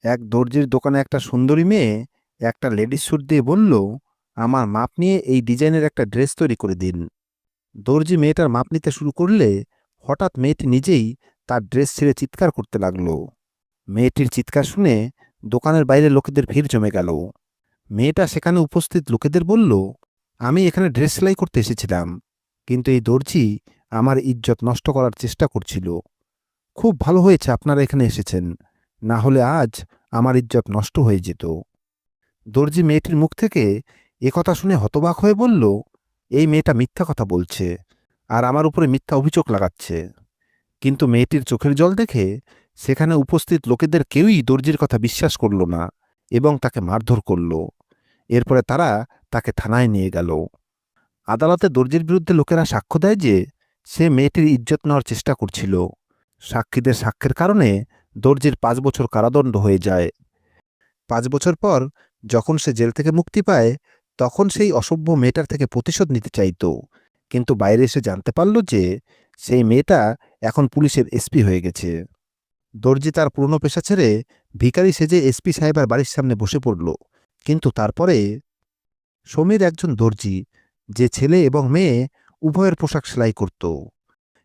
এক দর্জির দোকানে একটা সুন্দরী মেয়ে একটা লেডিস স্যুট দিয়ে বলল, আমার মাপ নিয়ে এই ডিজাইনের একটা ড্রেস তৈরি করে দিন। দর্জি মেয়েটার মাপ নিতে শুরু করলে হঠাৎ মেয়েটি নিজেই তার ড্রেস ছেড়ে চিৎকার করতে লাগলো। মেয়েটির চিৎকার শুনে দোকানের বাইরে লোকেদের ভিড় জমে গেল। মেয়েটা সেখানে উপস্থিত লোকেদের বলল, আমি এখানে ড্রেস সেলাই করতে এসেছিলাম, কিন্তু এই দর্জি আমার ইজ্জত নষ্ট করার চেষ্টা করছিল। খুব ভালো হয়েছে আপনারা এখানে এসেছেন, না হলে আজ আমার ইজ্জত নষ্ট হয়ে যেত। দর্জি মেয়েটির মুখ থেকে কথা শুনে হতবাক হয়ে বলল, এই মেয়েটা মিথ্যা কথা বলছে আর আমার উপরে মিথ্যা অভিযোগ লাগাচ্ছে। কিন্তু মেয়েটির চোখের জল দেখে সেখানে উপস্থিত লোকেদের কেউই দর্জির কথা বিশ্বাস করল না এবং তাকে মারধর করল। এরপরে তারা তাকে থানায় নিয়ে গেল। আদালতে দর্জির বিরুদ্ধে লোকেরা সাক্ষ্য দেয় যে সে মেয়েটির ইজ্জত নেওয়ার চেষ্টা করছিল। সাক্ষীদের সাক্ষ্যের কারণে দর্জির 5 বছর কারাদণ্ড হয়ে যায়। 5 বছর পর যখন সে জেল থেকে মুক্তি পায়, তখন সেই অসভ্য মেয়েটার থেকে প্রতিশোধ নিতে চাইত, কিন্তু বাইরে এসে জানতে পারল যে সেই মেয়েটা এখন পুলিশের এসপি হয়ে গেছে। দর্জি তার পুরনো পেশা ছেড়ে ভিখারি সেজে এসপি সাহেবের বাড়ির সামনে বসে পড়ল। কিন্তু তারপরে সমীর একজন দর্জি, যে ছেলে এবং মেয়ে উভয়ের পোশাক সেলাই করত।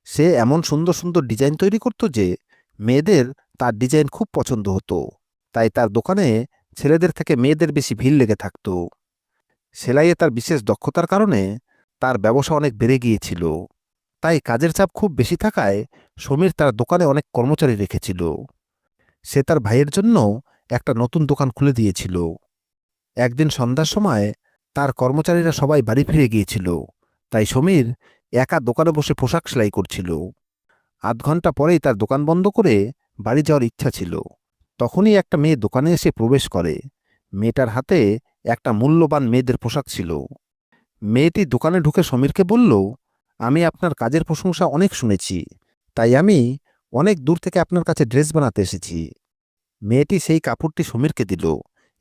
সে এমন সুন্দর সুন্দর ডিজাইন তৈরি করত যে মেয়েদের তার ডিজাইন খুব পছন্দ হতো। তাই তার দোকানে ছেলেদের থেকে মেয়েদের বেশি ভিড় লেগে থাকত। সেলাইয়ে তার বিশেষ দক্ষতার কারণে তার ব্যবসা অনেক বেড়ে গিয়েছিল। তাই কাজের চাপ খুব বেশি থাকায় সমীর তার দোকানে অনেক কর্মচারী রেখেছিল। সে তার ভাইয়ের জন্য একটা নতুন দোকান খুলে দিয়েছিল। একদিন সন্ধ্যার সময় তার কর্মচারীরা সবাই বাড়ি ফিরে গিয়েছিল, তাই সমীর একা দোকানে বসে পোশাক সেলাই করছিল। 8 ঘন্টা পরেই তার দোকান বন্ধ করে বাড়ি যাওয়ার ইচ্ছা ছিল। তখনই একটা মেয়ে দোকানে এসে প্রবেশ করে। মেয়েটার হাতে একটা মূল্যবান মেয়েদের পোশাক ছিল। মেয়েটি দোকানে ঢুকে সমীরকে বলল, আমি আপনার কাজের প্রশংসা অনেক শুনেছি, তাই আমি অনেক দূর থেকে আপনার কাছে ড্রেস বানাতে এসেছি। মেয়েটি সেই কাপড়টি সমীরকে দিল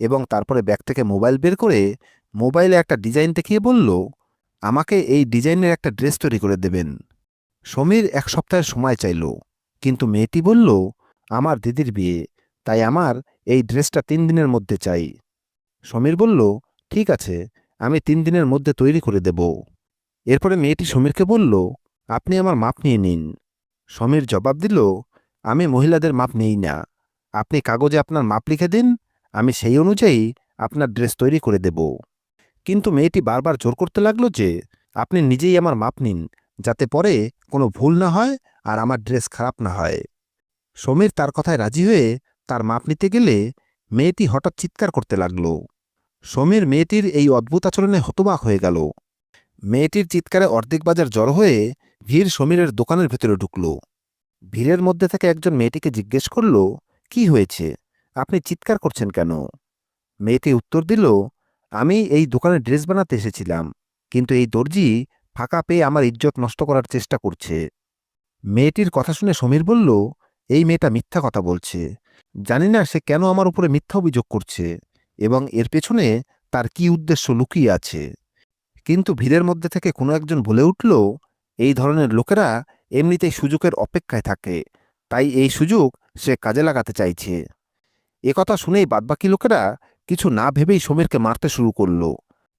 এবং তারপরে ব্যাগ থেকে মোবাইল বের করে মোবাইলে একটা ডিজাইন দেখিয়ে বলল, আমাকে এই ডিজাইনের একটা ড্রেস তৈরি করে দেবেন। সমীর 1 সপ্তাহের সময় চাইল, কিন্তু মেয়েটি বলল, আমার দিদির বিয়ে, তাই আমার এই ড্রেসটা 3 দিনের মধ্যে চাই। সমীর বলল, ঠিক আছে, আমি 3 দিনের মধ্যে তৈরি করে দেব। এরপরে মেয়েটি সমীরকে বলল, আপনি আমার মাপ নিয়ে নিন। সমীর জবাব দিল, আমি মহিলাদের মাপ নেই না। আপনি কাগজে আপনার মাপ লিখে দিন, আমি সেই অনুযায়ী আপনার ড্রেস তৈরি করে দেব। কিন্তু মেয়েটি বারবার জোর করতে লাগলো যে আপনি নিজেই আমার মাপ নিন, যাতে পরে কোনো ভুল না হয় আর আমার ড্রেস খারাপ না হয়। সমীর তার কথায় রাজি হয়ে তার মাপ নিতে গেলে মেয়েটি হঠাৎ চিৎকার করতে লাগলো। সমীর মেয়েটির এই অদ্ভুত আচরণে হতবাক হয়ে গেল। মেয়েটির চিৎকারে অর্ধেক বাজার জড়ো হয়ে ভিড় সমীরের দোকানের ভেতরে ঢুকল। ভিড়ের মধ্যে থেকে একজন মেয়েটিকে জিজ্ঞেস করল, কি হয়েছে, আপনি চিৎকার করছেন কেন? মেয়েটি উত্তর দিল, আমি এই দোকানে ড্রেস বানাতে এসেছিলাম, কিন্তু এই দর্জি ফাঁকা পেয়ে আমার ইজ্জত নষ্ট করার চেষ্টা করছে। মেয়েটির কথা শুনে সমীর বলল, এই মেয়েটা মিথ্যা কথা বলছে। জানি না সে কেন আমার উপরে মিথ্যা অভিযোগ করছে এবং এর পেছনে তার কি উদ্দেশ্য লুকিয়ে আছে। কিন্তু ভিড়ের মধ্যে থেকে কোনো একজন বলে উঠল, এই ধরনের লোকেরা এমনিতেই সুযোগের অপেক্ষায় থাকে, তাই এই সুযোগ সে কাজে লাগাতে চাইছে। একথা শুনেই বাদবাকি লোকেরা কিছু না ভেবেই সমীরকে মারতে শুরু করল।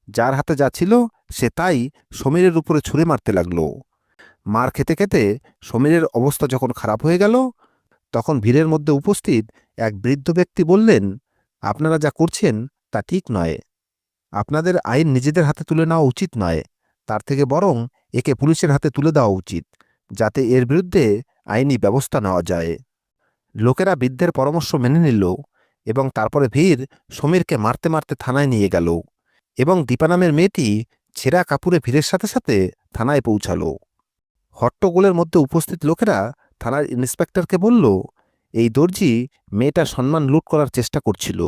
যার হাতে যা ছিল সে তাই সমীরের উপরে ছুঁড়ে মারতে লাগল। মার খেতে খেতে সমীরের অবস্থা যখন খারাপ হয়ে গেল, তখন ভিড়ের মধ্যে উপস্থিত এক বৃদ্ধ ব্যক্তি বললেন, আপনারা যা করছেন তা ঠিক নয়। আপনাদের আইন নিজেদের হাতে তুলে নেওয়া উচিত নয়, তার থেকে বরং একে পুলিশের হাতে তুলে দেওয়া উচিত, যাতে এর বিরুদ্ধে আইনি ব্যবস্থা নেওয়া যায়। লোকেরা বৃদ্ধের পরামর্শ মেনে নিল এবং তারপরে ভিড় সমীরকে মারতে মারতে থানায় নিয়ে গেল এবং দীপা নামের মেয়েটি ছেঁড়া কাপড়ে ভিড়ের সাথে সাথে থানায় পৌঁছালো। হট্টগোলের মধ্যে উপস্থিত লোকেরা থানার ইন্সপেক্টরকে বলল, এই দর্জি মেয়েটার সম্মান লুট করার চেষ্টা করছিল।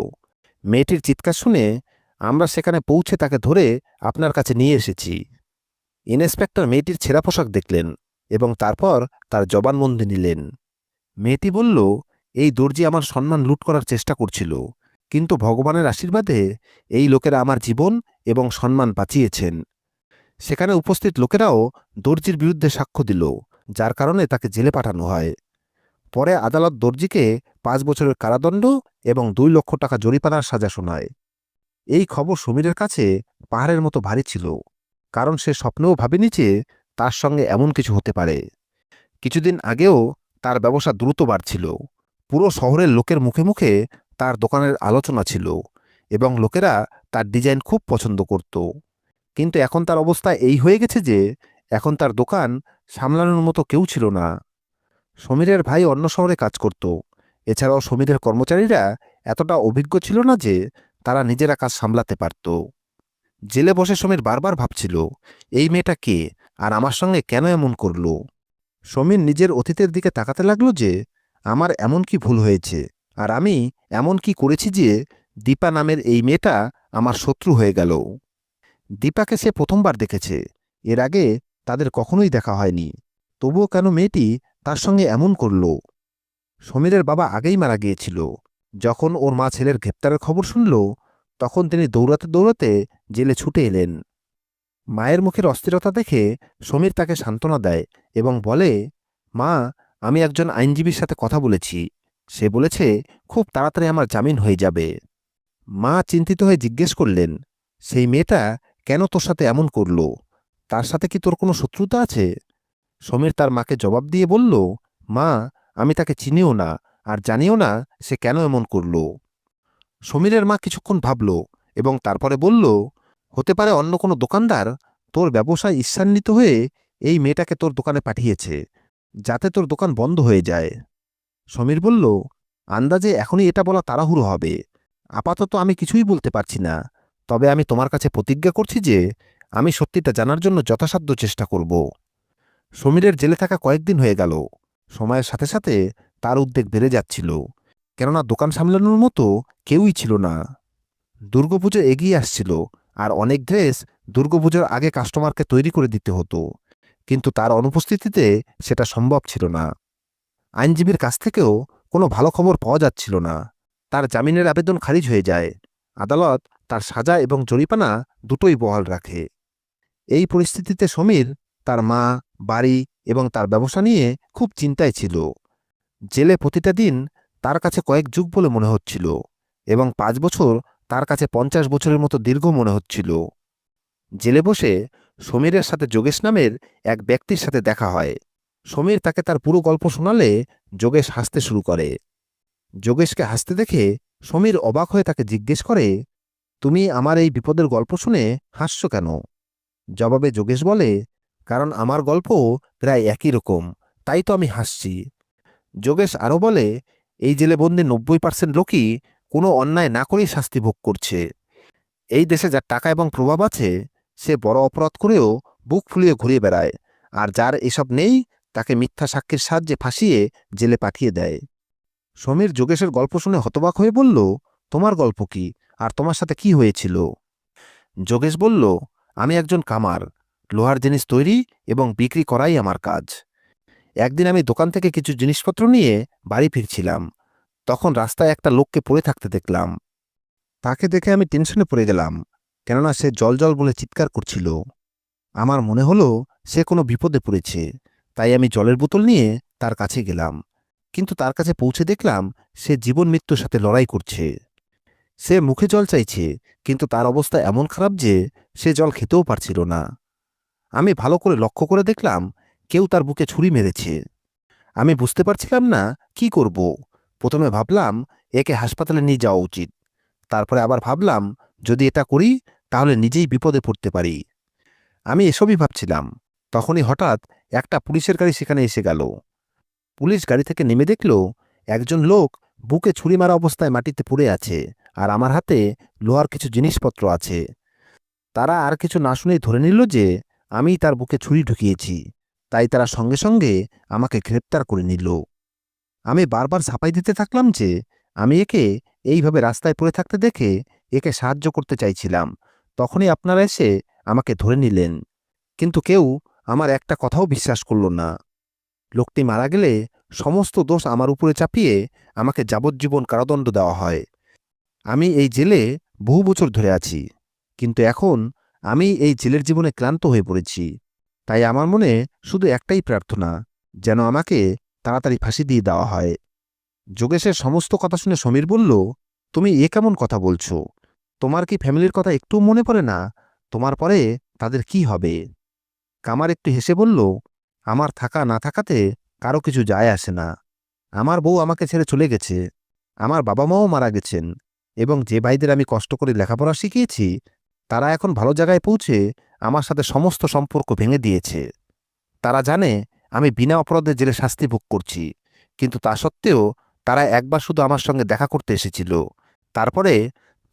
মেয়েটির চিৎকার শুনে আমরা সেখানে পৌঁছে তাকে ধরে আপনার কাছে নিয়ে এসেছি। ইন্সপেক্টর মেয়েটির ছেঁড়া পোশাক দেখলেন এবং তারপর তার জবানবন্দি নিলেন। মেয়েটি বলল, এই দর্জি আমার সম্মান লুট করার চেষ্টা করছিল, কিন্তু ভগবানের আশীর্বাদে এই লোকেরা আমার জীবন এবং সম্মান বাঁচিয়েছেন। সেখানে উপস্থিত লোকেরাও দর্জির বিরুদ্ধে সাক্ষ্য দিল, যার কারণে তাকে জেলে পাঠানো হয়। পরে আদালত দর্জিকে 5 বছরের কারাদণ্ড এবং 2 লক্ষ টাকা জরিমানার সাজা শোনায়। এই খবর সমীরের কাছে পাহাড়ের মতো ভারী ছিল, কারণ সে স্বপ্নেও ভাবেনি যে তার সঙ্গে এমন কিছু হতে পারে। কিছুদিন আগেও তার ব্যবসা দ্রুত বাড়ছিল। পুরো শহরের লোকের মুখে মুখে তার দোকানের আলোচনা ছিল এবং লোকেরা তার ডিজাইন খুব পছন্দ করত। কিন্তু এখন তার অবস্থা এই হয়ে গেছে যে এখন তার দোকান সামলানোর মতো কেউ ছিল না। সমীরের ভাই অন্য শহরে কাজ করত। এছাড়াও সমীরের কর্মচারীরা এতটা অভিজ্ঞ ছিল না যে তারা নিজেরা কাজ সামলাতে পারত। জেলে বসে সমীর বারবার ভাবছিল, এই মেয়েটা কে আর আমার সঙ্গে কেন এমন করল। সমীর নিজের অতীতের দিকে তাকাতে লাগলো যে আমার এমন কি ভুল হয়েছে, আর আমি এমন কি করেছি যে দীপা নামের এই মেয়েটা আমার শত্রু হয়ে গেল। দীপাকে সে প্রথমবার দেখেছে, এর আগে তাদের কখনোই দেখা হয়নি। তবুও কেন মেয়েটি তার সঙ্গে এমন করল। সমীরের বাবা আগেই মারা গিয়েছিল। যখন ওর মা ছেলের গ্রেপ্তারের খবর শুনল, তখন তিনি দৌড়াতে দৌড়াতে জেলে ছুটে এলেন। মায়ের মুখের অস্থিরতা দেখে সমীর তাকে সান্ত্বনা দেয় এবং বলে, মা, আমি একজন আইনজীবীর সাথে কথা বলেছি। সে বলেছে খুব তাড়াতাড়ি আমার জামিন হয়ে যাবে। মা চিন্তিত হয়ে জিজ্ঞেস করলেন, সেই মেয়েটা কেন তোর সাথে এমন করল? তার সাথে কি তোর কোনো শত্রুতা আছে? সমীর তার মাকে জবাব দিয়ে বলল, মা, আমি তাকে চিনিও না আর জানিও না সে কেন এমন করল। সমীরের মা কিছুক্ষণ ভাবল এবং তারপরে বলল, হতে পারে অন্য কোনো দোকানদার তোর ব্যবসায় ঈর্ষান্বিত হয়ে এই মেয়েটাকে তোর দোকানে পাঠিয়েছে, যাতে তোর দোকান বন্ধ হয়ে যায়। সমীর বলল, আন্দাজে এখনই এটা বলা তাড়াহুড়ো হবে। আপাতত আমি কিছুই বলতে পারছি না, তবে আমি তোমার কাছে প্রতিজ্ঞা করছি যে আমি সত্যিটা জানার জন্য যথাসাধ্য চেষ্টা করব। সমীরের জেলে থাকা কয়েকদিন হয়ে গেল। সময়ের সাথে সাথে তার উদ্বেগ বেড়ে যাচ্ছিল, কেননা দোকান সামলানোর মতো কেউই ছিল না। দুর্গাপুজো এগিয়ে আসছিল আর অনেক ড্রেস দুর্গাপুজোর আগে কাস্টমারকে তৈরি করে দিতে হতো, কিন্তু তার অনুপস্থিতিতে সেটা সম্ভব ছিল না। আইনজীবীর কাছ থেকেও কোনো ভালো খবর পাওয়া যাচ্ছিল না। তার জামিনের আবেদন খারিজ হয়ে যায়। আদালত তার সাজা এবং জরিমানা দুটোই বহাল রাখে। এই পরিস্থিতিতে সমীর তার মা, বাড়ি এবং তার ব্যবসা নিয়ে খুব চিন্তায় ছিল। জেলে প্রতিটা দিন তার কাছে কয়েক যুগ বলে মনে হচ্ছিল এবং 5 বছর তার কাছে 50 বছরের মতো দীর্ঘ মনে হচ্ছিল। জেলে বসে সমীরের সাথে যোগেশ নামের এক ব্যক্তির সাথে দেখা হয়। সমীর তাকে তার পুরো গল্প শোনালে যোগেশ হাসতে শুরু করে। যোগেশকে হাসতে দেখে সমীর অবাক হয়ে তাকে জিজ্ঞেস করে, তুমি আমার এই বিপদের গল্প শুনে হাসছ কেন? জবাবে যোগেশ বলে, কারণ আমার গল্প প্রায় একই রকম, তাই তো আমি হাসছি। যোগেশ আরও বলে, এই জেলে বন্দি 90% লোকই কোনো অন্যায় না করেই শাস্তি ভোগ করছে। এই দেশে যার টাকা এবং প্রভাব আছে সে বড় অপরাধ করেও বুক ফুলিয়ে ঘুরিয়ে বেড়ায়, আর যার এসব নেই তাকে মিথ্যা সাক্ষীর সাহায্যে ফাঁসিয়ে জেলে পাঠিয়ে দেয়। সমীর যোগেশের গল্প শুনে হতবাক হয়ে বলল, তোমার গল্প কি, আর তোমার সাথে কি হয়েছিল? যোগেশ বলল, আমি একজন কামার। লোহার জিনিস তৈরি এবং বিক্রি করাই আমার কাজ। একদিন আমি দোকান থেকে কিছু জিনিসপত্র নিয়ে বাড়ি ফিরছিলাম। তখন রাস্তায় একটা লোককে পড়ে থাকতে দেখলাম। তাকে দেখে আমি টেনশনে পড়ে গেলাম, কেননা সে জল জল বলে চিৎকার করছিল। আমার মনে হলো সে কোনো বিপদে পড়েছে, তাই আমি জলের বোতল নিয়ে তার কাছে গেলাম। কিন্তু তার কাছে পৌঁছে দেখলাম সে জীবন মৃত্যুর সাথে লড়াই করছে। সে মুখে জল চাইছে, কিন্তু তার অবস্থা এমন খারাপ যে সে জল খেতেও পারছিল না। আমি ভালো করে লক্ষ্য করে দেখলাম কেউ তার বুকে ছুরি মেরেছে। আমি বুঝতে পারছিলাম না কি করব। প্রথমে ভাবলাম একে হাসপাতালে নিয়ে যাওয়া উচিত। তারপরে আবার ভাবলাম যদি এটা করি তাহলে নিজেই বিপদে পড়তে পারি। আমি এসবই ভাবছিলাম, তখনই হঠাৎ একটা পুলিশের গাড়ি সেখানে এসে গেল। পুলিশ গাড়ি থেকে নেমে দেখল একজন লোক বুকে ছুরি মারা অবস্থায় মাটিতে পড়ে আছে, আর আমার হাতে লোহার কিছু জিনিসপত্র আছে। তারা আর কিছু না শুনেই ধরে নিল যে আমি তার বুকে ছুরি ঢুকিয়েছি, তাই তারা সঙ্গে সঙ্গে আমাকে গ্রেপ্তার করে নিল। আমি বারবার ঝাঁপাই দিতে থাকলাম যে আমি একে এইভাবে রাস্তায় পড়ে থাকতে দেখে একে সাহায্য করতে চাইছিলাম। তখনই আপনারা এসে আমাকে ধরে নিলেন, কিন্তু কেউ আমার একটা কথাও বিশ্বাস করল না। লোকটি মারা গেলে সমস্ত দোষ আমার উপরে চাপিয়ে আমাকে যাবজ্জীবন কারাদণ্ড দেওয়া হয়। আমি এই জেলে বহু বছর ধরে আছি, কিন্তু এখন আমি এই জেলের জীবনে ক্লান্ত হয়ে পড়েছি। তাই আমার মনে শুধু একটাই প্রার্থনা, যেন আমাকে তাড়াতাড়ি ফাঁসি দিয়ে দেওয়া হয়। যোগেশের সমস্ত কথা শুনে সমীর বলল, তুমি এ কেমন কথা বলছো? তোমার কি ফ্যামিলির কথা একটু মনে পড়ে না? তোমার পরে তাদের কি হবে? কামার একটু হেসে বলল, আমার থাকা না থাকাতে কারো কিছু যায় আসে না। আমার বউ আমাকে ছেড়ে চলে গেছে, আমার বাবা মাও মারা গেছেন, এবং যে ভাইদের আমি কষ্ট করে লেখাপড়া শিখিয়েছি তারা এখন ভালো জায়গায় পৌঁছে আমার সাথে সমস্ত সম্পর্ক ভেঙে দিয়েছে। তারা জানে আমি বিনা অপরাধে জেলে শাস্তি ভোগ করছি, কিন্তু তা সত্ত্বেও তারা একবার শুধু আমার সঙ্গে দেখা করতে এসেছিল। তারপরে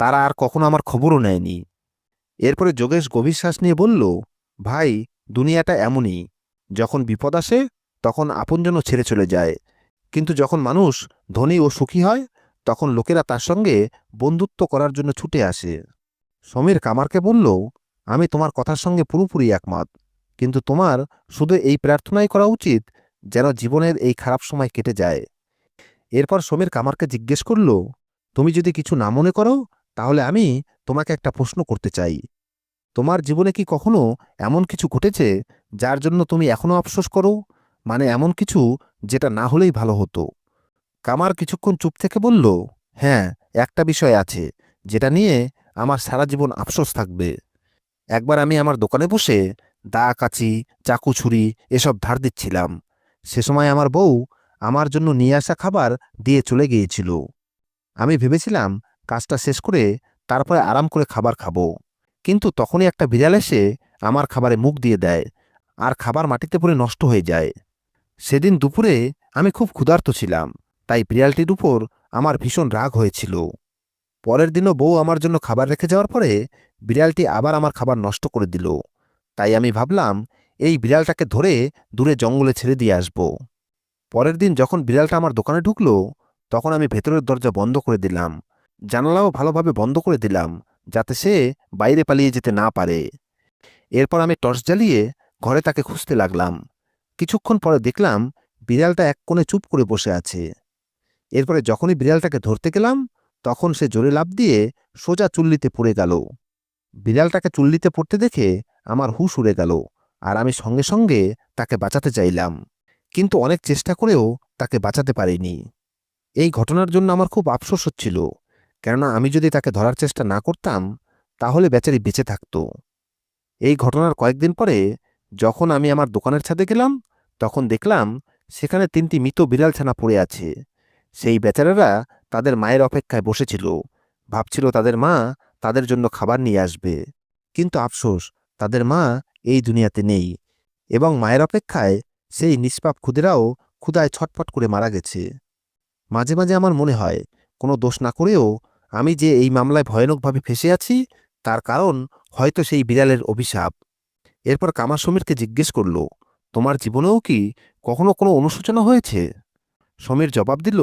তারা আর কখনো আমার খবরও নেয়নি। এরপরে যোগেশ গভীর শ্বাস নিয়ে বলল, ভাই, দুনিয়াটা এমনই। যখন বিপদ আসে তখন আপনজনও ছেড়ে চলে যায়, কিন্তু যখন মানুষ ধনী ও সুখী হয় তখন লোকেরা তার সঙ্গে বন্ধুত্ব করার জন্য ছুটে আসে। সমীর কামারকে বলল, আমি তোমার কথার সঙ্গে পুরোপুরি একমত, কিন্তু তোমার শুধু এই প্রার্থনাই করা উচিত যেন জীবনের এই খারাপ সময় কেটে যায়। এরপর সমীর কামারকে জিজ্ঞেস করল, তুমি যদি কিছু না মনে করো তাহলে আমি তোমাকে একটা প্রশ্ন করতে চাই। তোমার জীবনে কি কখনো এমন কিছু ঘটেছে যার জন্য তুমি এখনো আফসোস করো? মানে এমন কিছু যেটা না হলেই ভালো হতো? কামার কিছুক্ষণ চুপ থেকে বলল, হ্যাঁ, একটা বিষয় আছে যেটা নিয়ে আমার সারা জীবন আফসোস থাকবে। একবার আমি আমার দোকানে বসে দা, কাঁচি, চাকু, ছুরি এসব ধার দিচ্ছিলাম। সে সময় আমার বউ আমার জন্য নিয়ে আসা খাবার দিয়ে চলে গিয়েছিল। আমি ভেবেছিলাম কাজটা শেষ করে তারপরে আরাম করে খাবার খাবো, কিন্তু তখনই একটা বিড়াল এসে আমার খাবারে মুখ দিয়ে দেয়, আর খাবার মাটিতে পড়ে নষ্ট হয়ে যায়। সেদিন দুপুরে আমি খুব ক্ষুধার্ত ছিলাম, তাই বিড়ালটির উপর আমার ভীষণ রাগ হয়েছিল। পরের দিনও বউ আমার জন্য খাবার রেখে যাওয়ার পরে বিড়ালটি আবার আমার খাবার নষ্ট করে দিল। তাই আমি ভাবলাম এই বিড়ালটাকে ধরে দূরে জঙ্গলে ছেড়ে দিয়ে আসব। পরের দিন যখন বিড়ালটা আমার দোকানে ঢুকলো তখন আমি ভেতরের দরজা বন্ধ করে দিলাম, জানালাও ভালোভাবে বন্ধ করে দিলাম যাতে সে বাইরে পালিয়ে যেতে না পারে। এরপর আমি টর্চ জ্বালিয়ে ঘরে তাকে খুঁজতে লাগলাম। কিছুক্ষণ পরে দেখলাম বিড়ালটা এক কোণে চুপ করে বসে আছে। এরপরে যখনই বিড়ালটাকে ধরতে গেলাম তখন সে জোরে লাফ দিয়ে সোজা চুল্লিতে পড়ে গেল। বিড়ালটাকে চুল্লিতে পড়তে দেখে আমার হুঁশ উড়ে গেল, আর আমি সঙ্গে সঙ্গে তাকে বাঁচাতে চাইলাম, কিন্তু অনেক চেষ্টা করেও তাকে বাঁচাতে পারিনি। এই ঘটনার জন্য আমার খুব আফসোস হচ্ছিল, কেননা আমি যদি তাকে ধরার চেষ্টা না করতাম তাহলে বেচারি বেঁচে থাকত। এই ঘটনার কয়েকদিন পরে যখন আমি আমার দোকানের ছাদে গেলাম তখন দেখলাম সেখানে 3টি মৃত বিড়াল ছানা পড়ে আছে। সেই বেচারারা তাদের মায়ের অপেক্ষায় বসেছিল, ভাবছিল তাদের মা তাদের জন্য খাবার নিয়ে আসবে। কিন্তু আফসোস, তাদের মা এই দুনিয়াতে নেই, এবং মায়ের অপেক্ষায় সেই নিষ্পাপ ক্ষুদেরাও ক্ষুধায় ছটফট করে মারা গেছে। মাঝে মাঝে আমার মনে হয় কোনো দোষ না করেও আমি যে এই মামলায় ভয়ানকভাবে ফেঁসে আছি তার কারণ হয়তো সেই বিড়ালের অভিশাপ। এরপর কামার সমীরকে জিজ্ঞেস করল, তোমার জীবনেও কি কখনো কোনো অনুশোচনা হয়েছে? সমীর জবাব দিল,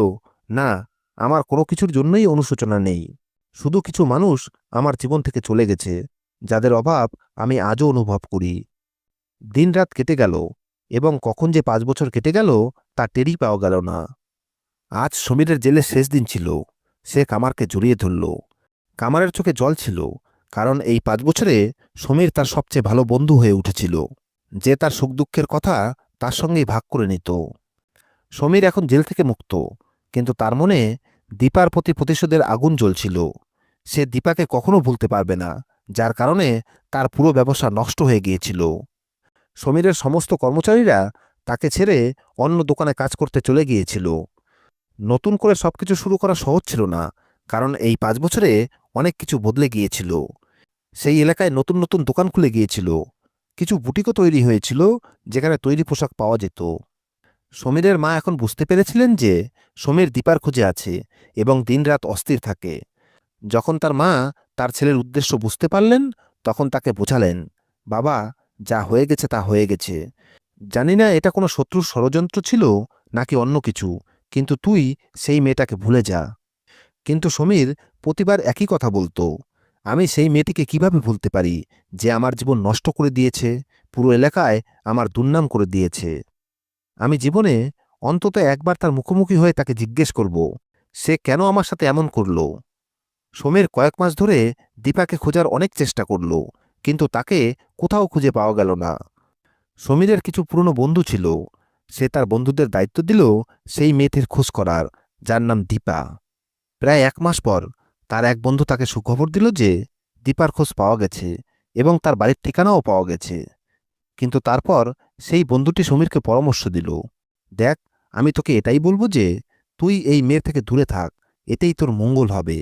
না, আমার কোনো কিছুর জন্যই অনুশোচনা নেই। শুধু কিছু মানুষ আমার জীবন থেকে চলে গেছে যাদের অভাব আমি আজও অনুভব করি। দিনরাত কেটে গেল, এবং কখন যে 5 বছর কেটে গেল তা টেরই পাওয়া গেল না। আজ সমীরের জেলের শেষ দিন ছিল। সে কামারকে জড়িয়ে ধরল। কামারের চোখে জল ছিল, কারণ এই 5 বছরে সমীর তার সবচেয়ে ভালো বন্ধু হয়ে উঠেছিল, যে তার সুখ দুঃখের কথা তার সঙ্গেই ভাগ করে নিত। সমীর এখন জেল থেকে মুক্ত, কিন্তু তার মনে দীপার প্রতি প্রতিশোধের আগুন জ্বলছিল। সে দীপাকে কখনো ভুলতে পারবে না, যার কারণে তার পুরো ব্যবসা নষ্ট হয়ে গিয়েছিল। সমীরের সমস্ত কর্মচারীরা তাকে ছেড়ে অন্য দোকানে কাজ করতে চলে গিয়েছিল। নতুন করে সবকিছু শুরু করা সহজ ছিল না, কারণ এই 5 বছরে অনেক কিছু বদলে গিয়েছিল। সেই এলাকায় নতুন নতুন দোকান খুলে গিয়েছিল, কিছু বুটিকও তৈরি হয়েছিল যেখানে তৈরি পোশাক পাওয়া যেত। সমীরের মা এখন বুঝতে পেরেছিলেন যে সমীর দীপার খোঁজে আছে এবং দিনরাত অস্থির থাকে। যখন তার মা তার ছেলের উদ্দেশ্য বুঝতে পারলেন তখন তাকে বোঝালেন, বাবা, যা হয়ে গেছে তা হয়ে গেছে। জানি না এটা কোনো শত্রুর ষড়যন্ত্র ছিল নাকি অন্য কিছু, কিন্তু তুই সেই মেয়েটাকে ভুলে যা। কিন্তু সমীর প্রতিবার একই কথা বলতো, আমি সেই মেয়েটিকে কিভাবে ভুলতে পারি যে আমার জীবন নষ্ট করে দিয়েছে, পুরো এলাকায় আমার দুর্নাম করে দিয়েছে। আমি জীবনে অন্তত একবার তার মুখোমুখি হয়ে তাকে জিজ্ঞেস করব, সে কেন আমার সাথে এমন করল। সমীর কয়েক মাস ধরে দীপাকে খোঁজার অনেক চেষ্টা করল, কিন্তু তাকে কোথাও খুঁজে পাওয়া গেল না। সমীরের কিছু পুরনো বন্ধু ছিল, সে তার বন্ধুদের দায়িত্ব দিল সেই মেয়েটির খোঁজ করার, যার নাম দীপা। প্রায় 1 মাস পর তার এক বন্ধু তাকে সুখবর দিল যে দীপার খোঁজ পাওয়া গেছে এবং তার বাড়ির ঠিকানাও পাওয়া গেছে। কিন্তু তারপর সেই বন্ধুটি সমীরকে পরামর্শ দিল, দেখ, আমি তোকে এটাই বলবো যে তুই এই মেয়ে থেকে দূরে থাক, এতেই তোর মঙ্গল হবে।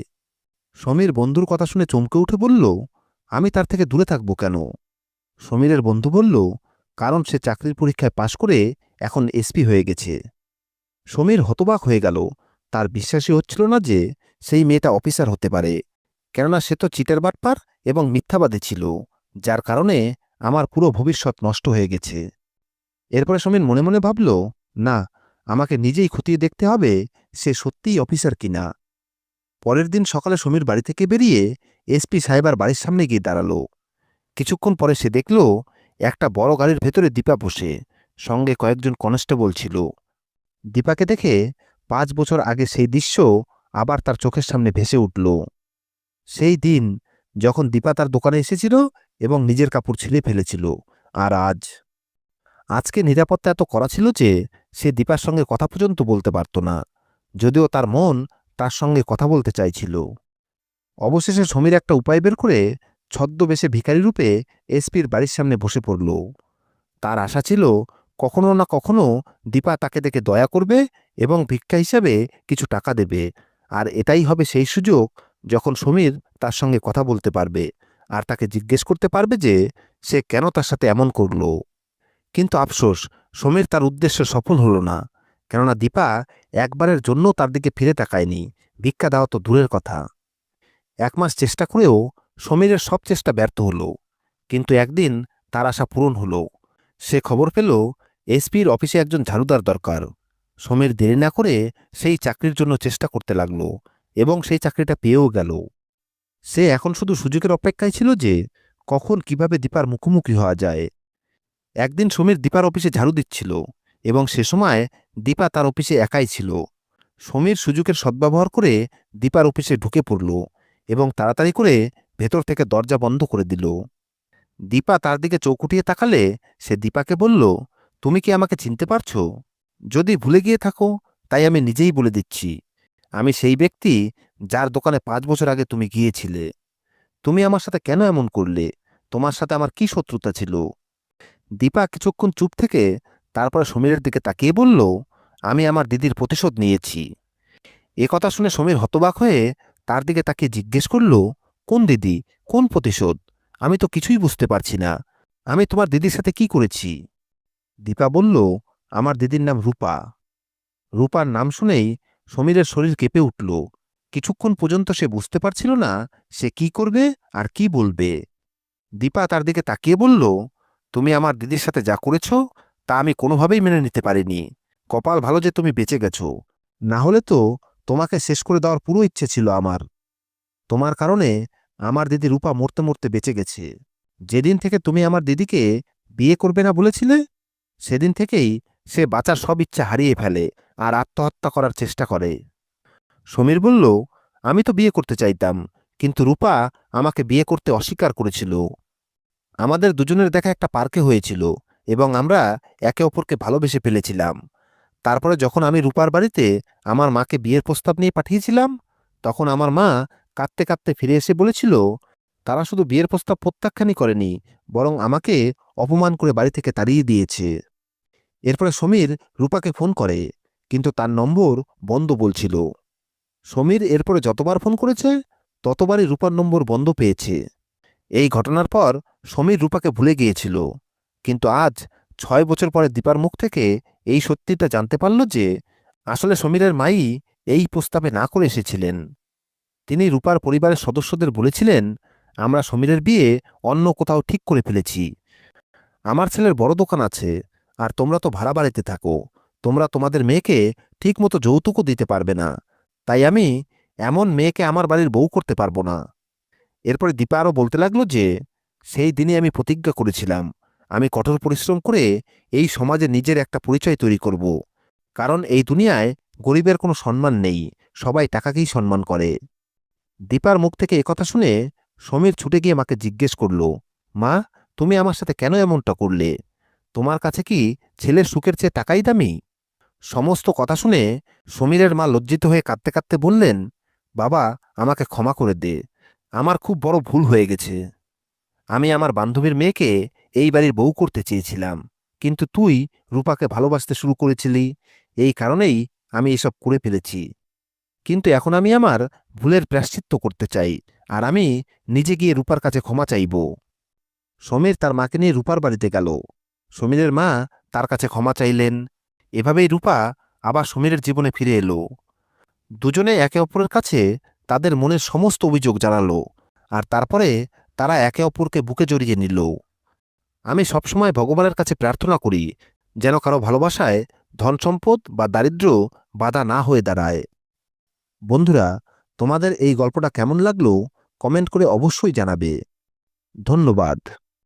সমীর বন্ধুর কথা শুনে চমকে উঠে বলল, আমি তার থেকে দূরে থাকবো কেন? সমীরের বন্ধু বলল, কারণ সে চাকরির পরীক্ষায় পাশ করে এখন এসপি হয়ে গেছে। সমীর হতবাক হয়ে গেল। তার বিশ্বাসই হচ্ছিল না যে সেই মেয়েটা অফিসার হতে পারে, কেননা সে তো চিটার বাটপার এবং মিথ্যাবাদী ছিল, যার কারণে আমার পুরো ভবিষ্যৎ নষ্ট হয়ে গেছে। এরপরে সমীর মনে মনে ভাবল, না, আমাকে নিজেই খতিয়ে দেখতে হবে সে সত্যিই অফিসার কিনা। পরের দিন সকালে সমীর বাড়ি থেকে বেরিয়ে এসপি সাহেবার বাড়ির সামনে গিয়ে দাঁড়ালো। কিছুক্ষণ পরে সে দেখল একটা বড় গাড়ির ভেতরে দীপা বসে, সঙ্গে কয়েকজন কনস্টেবল ছিল। দীপাকে দেখে 5 বছর আগে সেই দৃশ্য আবার তার চোখের সামনে ভেসে উঠল। সেই দিন যখন দীপা তার দোকানে এসেছিল এবং নিজের কাপড় ছিঁড়ে ফেলেছিল। আর আজকে নিরাপত্তা এত করা ছিল যে সে দীপার সঙ্গে কথা পর্যন্ত বলতে পারত না, যদিও তার মন তার সঙ্গে কথা বলতে চাইছিল। অবশেষে সমীর একটা উপায় বের করে ছদ্মবেশে ভিখারি রূপে এসপির বাড়ির সামনে বসে পড়ল। তার আশা ছিল কখনো না কখনো দীপা তাকে দেখে দয়া করবে এবং ভিক্ষা হিসাবে কিছু টাকা দেবে, আর এটাই হবে সেই সুযোগ যখন সমীর তার সঙ্গে কথা বলতে পারবে আর তাকে জিজ্ঞেস করতে পারবে যে সে কেন তার সাথে এমন করল। কিন্তু আফসোস, সমীর তার উদ্দেশ্য সফল হল না, কেননা দীপা একবারের জন্য তার দিকে ফিরে তাকায়নি, ভিক্ষা দেওয়া তো দূরের কথা। 1 মাস চেষ্টা করেও সমীরের সব চেষ্টা ব্যর্থ হল। কিন্তু একদিন তার আশা পূরণ হল। সে খবর পেল এসপির অফিসে একজন ঝাড়ুদার দরকার। সমীর দেরি না করে সেই চাকরির জন্য চেষ্টা করতে লাগল এবং সেই চাকরিটা পেয়েও গেল। সে এখন শুধু সুযোগের অপেক্ষায় ছিল যে কখন কিভাবে দীপার মুখোমুখি হওয়া যায়। একদিন সমীর দীপার অফিসে ঝাড়ু দিচ্ছিল এবং সে সময় দীপা তার অফিসে একাই ছিল। সমীর সুযোগের সদ্ব্যবহার করে দীপার অফিসে ঢুকে পড়ল এবং তাড়াতাড়ি করে ভেতর থেকে দরজা বন্ধ করে দিল। দীপা তার দিকে চোখ উঠিয়ে তাকালে সে দীপাকে বলল, তুমি কি আমাকে চিনতে পারছো? যদি ভুলে গিয়ে থাকো তাই আমি নিজেই বলে দিচ্ছি, আমি সেই ব্যক্তি যার দোকানে 5 বছর আগে তুমি গিয়েছিলে। তুমি আমার সাথে কেন এমন করলে? তোমার সাথে আমার কি শত্রুতা ছিল? দীপা কিছুক্ষণ চুপ থেকে তারপরে সমীরের দিকে তাকিয়ে বলল, আমি আমার দিদির প্রতিশোধ নিয়েছি। এ কথা শুনে সমীর হতবাক হয়ে তার দিকে তাকিয়ে জিজ্ঞেস করল, কোন দিদি, কোন প্রতিশোধ? আমি তো কিছুই বুঝতে পারছি না। আমি তোমার দিদির সাথে কি করেছি? দীপা বলল, আমার দিদির নাম রূপা। রূপার নাম শুনেই সমীরের শরীর কেঁপে উঠল। কিছুক্ষণ পর্যন্ত সে বুঝতে পারছিল না সে কি করবে আর কি বলবে। দীপা তার দিকে তাকিয়ে বলল, তুমি আমার দিদির সাথে যা করেছ তা আমি কোনোভাবেই মেনে নিতে পারিনি। কপাল ভালো যে তুমি বেঁচে গেছো, না হলে তো তোমাকে শেষ করে দেওয়ার পুরো ইচ্ছে ছিল আমার। তোমার কারণে আমার দিদি রূপা মরতে মরতে বেঁচে গেছে। যেদিন থেকে তুমি আমার দিদিকে বিয়ে করবে না বলেছিলে, সেদিন থেকেই সে বাঁচার সব ইচ্ছা হারিয়ে ফেলে আর আত্মহত্যা করার চেষ্টা করে। সমীর বলল, আমি তো বিয়ে করতে চাইতাম, কিন্তু রূপা আমাকে বিয়ে করতে অস্বীকার করেছিল। আমাদের দুজনের দেখা একটা পার্কে হয়েছিল এবং আমরা একে অপরকে ভালোবেসে ফেলেছিলাম। তারপরে যখন আমি রূপার বাড়িতে আমার মাকে বিয়ের প্রস্তাব নিয়ে পাঠিয়েছিলাম, তখন আমার মা কাঁদতে কাঁদতে ফিরে এসে বলেছিল তারা শুধু বিয়ের প্রস্তাব প্রত্যাখ্যানই করেনি, বরং আমাকে অপমান করে বাড়ি থেকে তাড়িয়ে দিয়েছে। এরপরে সমীর রূপাকে ফোন করে, কিন্তু তার নম্বর বন্ধ বলছিল। সমীর এরপরে যতবার ফোন করেছে ততবারই রূপার নম্বর বন্ধ পেয়েছে। এই ঘটনার পর সমীর রূপাকে ভুলে গিয়েছিল, কিন্তু আজ 6 বছর পরে দীপার মুখ থেকে এই সত্যিটা জানতে পারল যে আসলে সমীরের মাই এই প্রস্তাবে না করে এসেছিলেন। তিনি রূপার পরিবারের সদস্যদের বলেছিলেন, আমরা সমীরের বিয়ে অন্য কোথাও ঠিক করে ফেলেছি। আমার ছেলের বড় দোকান আছে আর তোমরা তো ভাড়া বাড়িতে থাকো, তোমরা তোমাদের মেয়েকে ঠিকমতো যৌতুকও দিতে পারবে না, তাই আমি এমন মেয়েকে আমার বাড়ির বউ করতে পারবো না। এরপরে দীপা আরও বলতে লাগলো যে সেই দিনে আমি প্রতিজ্ঞা করেছিলাম আমি কঠোর পরিশ্রম করে এই সমাজে নিজের একটা পরিচয় তৈরি করব, কারণ এই দুনিয়ায় গরিবের কোনো সম্মান নেই, সবাই টাকাকেই সম্মান করে। দীপার মুখ থেকে একথা শুনে সমীর ছুটে গিয়ে মাকে জিজ্ঞেস করল, মা, তুমি আমার সাথে কেন এমনটা করলে? তোমার কাছে কি ছেলের সুখের চেয়ে টাকাই দামি? সমস্ত কথা শুনে সমীরের মা লজ্জিত হয়ে কাঁদতে কাঁদতে বললেন, বাবা, আমাকে ক্ষমা করে দে। আমার খুব বড় ভুল হয়ে গেছে। আমি আমার বান্ধবীর মেয়েকে এই বাড়ির বউ করতে চেয়েছিলাম, কিন্তু তুই রূপাকে ভালোবাসতে শুরু করেছিলি। এই কারণেই আমি এসব করে ফেলেছি। কিন্তু এখন আমি আমার ভুলের প্রায়শ্চিত্ত করতে চাই, আর আমি নিজে গিয়ে রূপার কাছে ক্ষমা চাইব। সমীর তার মাকে নিয়ে রূপার বাড়িতে গেল। সমীরের মা তার কাছে ক্ষমা চাইলেন। এভাবেই রূপা আবার সমীরের জীবনে ফিরে এলো। দুজনে একে অপরের কাছে তাদের মনের সমস্ত অভিযোগ জানালো, আর তারপরে তারা একে অপরকে বুকে জড়িয়ে নিল। আমি সবসময় ভগবানের কাছে প্রার্থনা করি যেন কারো ভালোবাসায় ধন সম্পদ বা দারিদ্র্য বাধা না হয়ে দাঁড়ায়। বন্ধুরা, তোমাদের এই গল্পটা কেমন লাগলো কমেন্ট করে অবশ্যই জানাবে। ধন্যবাদ।